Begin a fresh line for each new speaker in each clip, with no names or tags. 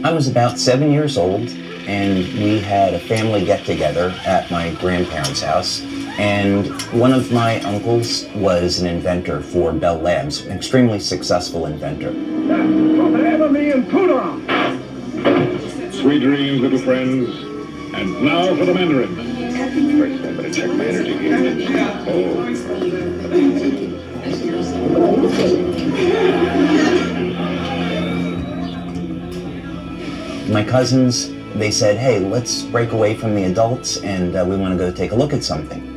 I was about 7 years old, and we had a family get-together at my grandparents' house, and one of my uncles was an inventor for Bell Labs, an extremely successful inventor.
Sweet dreams, little friends. And now for the Mandarin. First, I better check my energy gauge.
My cousins, they said, hey, let's break away from the adults and we want to go take a look at something.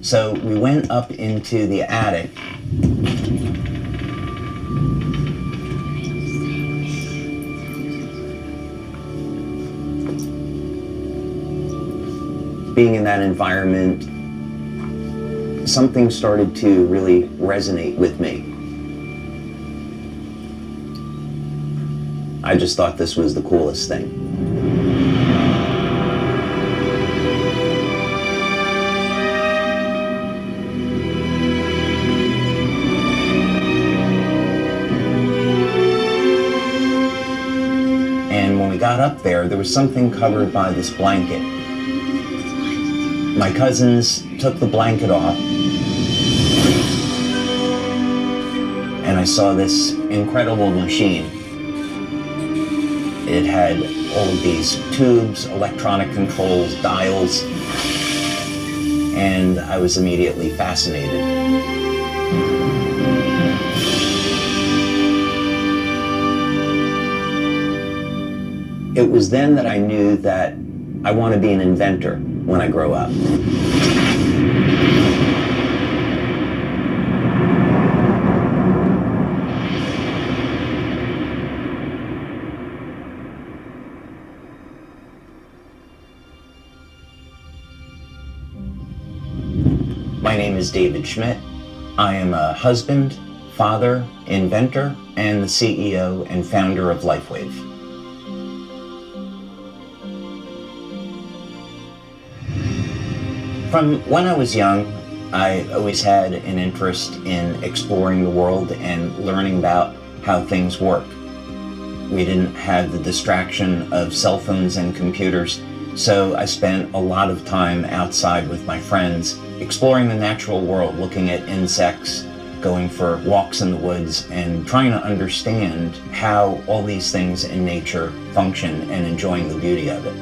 So we went up into the attic. Being in that environment, something started to really resonate with me. I just thought this was the coolest thing. And when we got up there was something covered by this blanket. My cousins took the blanket off, and I saw this incredible machine. It had all of these tubes, electronic controls, dials, and I was immediately fascinated. It was then that I knew that I want to be an inventor when I grow up. My name is David Schmidt. I am a husband, father, inventor, and the CEO and founder of Lifewave. From when I was young, I always had an interest in exploring the world and learning about how things work. We didn't have the distraction of cell phones and computers, so I spent a lot of time outside with my friends, exploring the natural world, looking at insects, going for walks in the woods, and trying to understand how all these things in nature function and enjoying the beauty of it.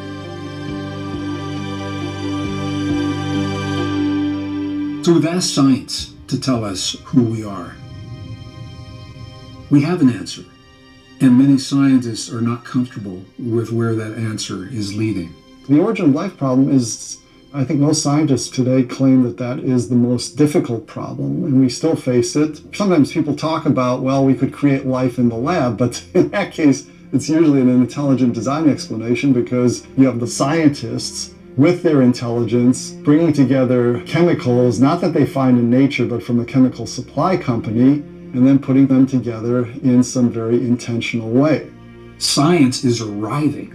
So we've asked science to tell us who we are. We have an answer, and many scientists are not comfortable with where that answer is leading.
The origin of life problem is, I think most scientists today claim that that is the most difficult problem, and we still face it. Sometimes people talk about, well, we could create life in the lab, but in that case, it's usually an intelligent design explanation because you have the scientists with their intelligence, bringing together chemicals, not that they find in nature, but from a chemical supply company, and then putting them together in some very intentional way.
Science is arriving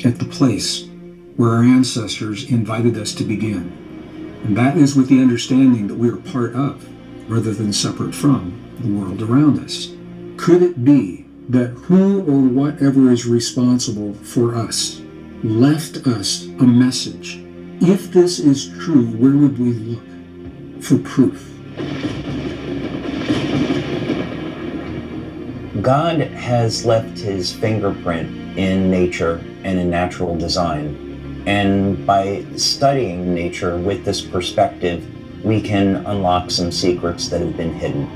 at the place where our ancestors invited us to begin. And that is with the understanding that we are part of, rather than separate from, the world around us. Could it be that who or whatever is responsible for us left us a message? If this is true, where would we look for proof?
God has left his fingerprint in nature and in natural design. And by studying nature with this perspective, we can unlock some secrets that have been hidden.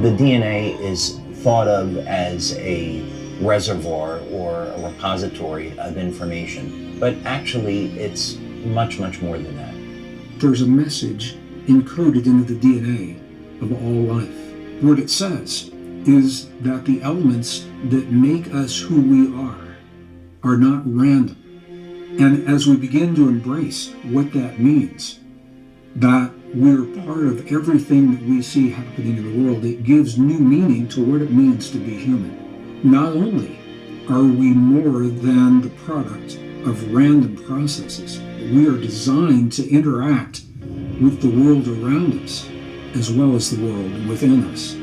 The DNA is thought of as a reservoir or a repository of information, but actually it's much, much more than that.
there's a message encoded into the DNA of all life. What it says is that the elements that make us who we are not random. And as we begin to embrace what that means, that we're part of everything that we see happening in the world, it gives new meaning to what it means to be human. Not only are we more than the product of random processes, but we are designed to interact with the world around us as well as the world within us.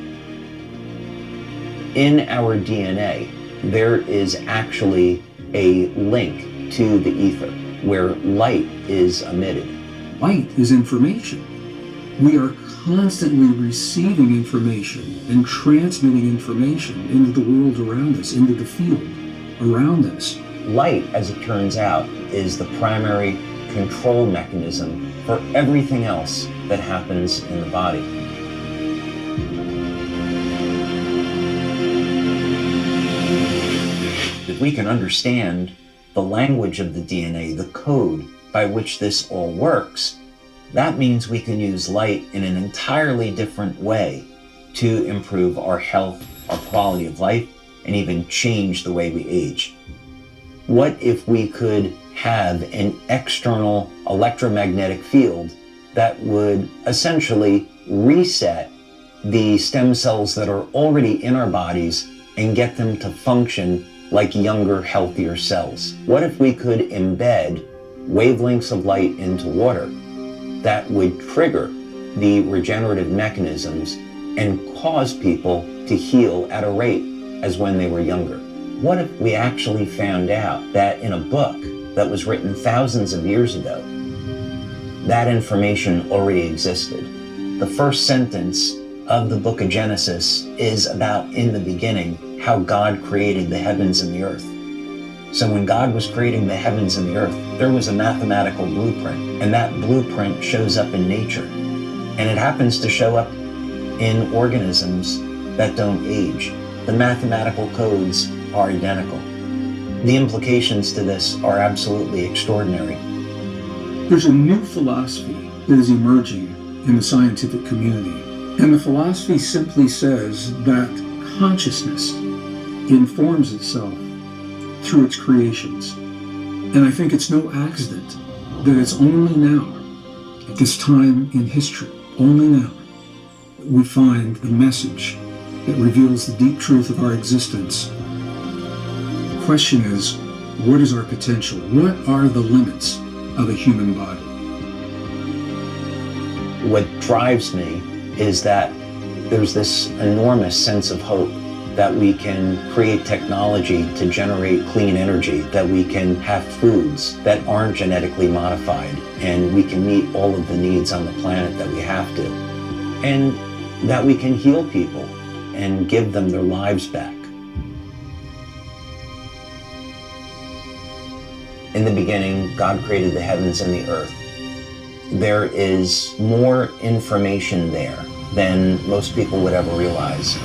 In our DNA, there is actually a link to the ether where light is emitted.
Light is information. We are constantly receiving information and transmitting information into the world around us, into the field around us.
Light, as it turns out, is the primary control mechanism for everything else that happens in the body. If we can understand the language of the DNA, the code by which this all works, that means we can use light in an entirely different way to improve our health, our quality of life, and even change the way we age. What if we could have an external electromagnetic field that would essentially reset the stem cells that are already in our bodies and get them to function like younger, healthier cells? What if we could embed wavelengths of light into water that would trigger the regenerative mechanisms and cause people to heal at a rate as when they were younger? What if we actually found out that in a book that was written thousands of years ago, that information already existed? The first sentence of the book of Genesis is about, in the beginning, how God created the heavens and the earth. So when God was creating the heavens and the earth, there was a mathematical blueprint, and that blueprint shows up in nature. And it happens to show up in organisms that don't age. The mathematical codes are identical. The implications to this are absolutely extraordinary.
There's a new philosophy that is emerging in the scientific community. And the philosophy simply says that consciousness informs itself through its creations. And I think it's no accident that it's only now, at this time in history, only now, that we find the message that reveals the deep truth of our existence. The question is, what is our potential? What are the limits of a human body?
What drives me is that there's this enormous sense of hope that we can create technology to generate clean energy, that we can have foods that aren't genetically modified, and we can meet all of the needs on the planet that we have to, and that we can heal people and give them their lives back. In the beginning, God created the heavens and the earth. There is more information there than most people would ever realize.